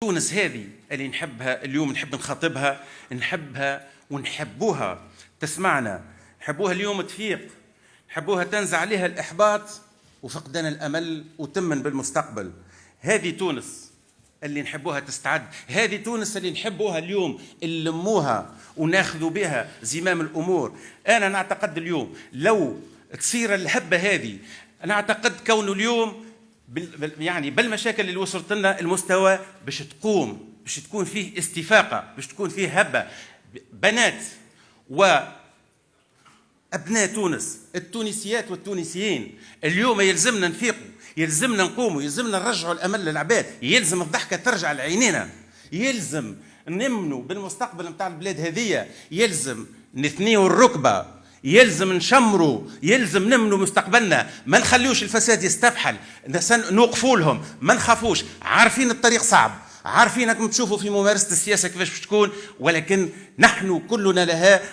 تونس هذه اللي نحبها اليوم، نحب نخاطبها، نحبها ونحبوها تسمعنا، نحبوها اليوم تفيق، نحبوها تنزع عليها الإحباط وفقدان الأمل وتمن بالمستقبل. هذه تونس اللي نحبوها تستعد، هذه تونس اللي نحبوها اليوم، اللي نلموها وناخذوا بها زمام الأمور. أنا نعتقد اليوم لو تصير الهبة هذه، أنا أعتقد كونه اليوم يعني بالمشاكل اللي وصلت لنا المستوى باش تكون فيه استفاقة، باش تكون فيه هبة. بنات وأبناء تونس، التونسيات والتونسيين، اليوم يلزمنا نفيقوا، يلزمنا نقوموا، يلزمنا نرجعوا الأمل للعباد، يلزم الضحكة ترجع لعينينا، يلزم نمنوا بالمستقبل متاع البلاد هذه، يلزم نثنيوا الركبة، يلزم نشمروا، يلزم نمنوا مستقبلنا، ما نخليوش الفساد يستفحل، نوقفوا لهم، ما نخافوش، عارفين الطريق صعب، عارفين انكم تشوفوا في ممارسة السياسة كيفاش تكون، ولكن نحن كلنا لها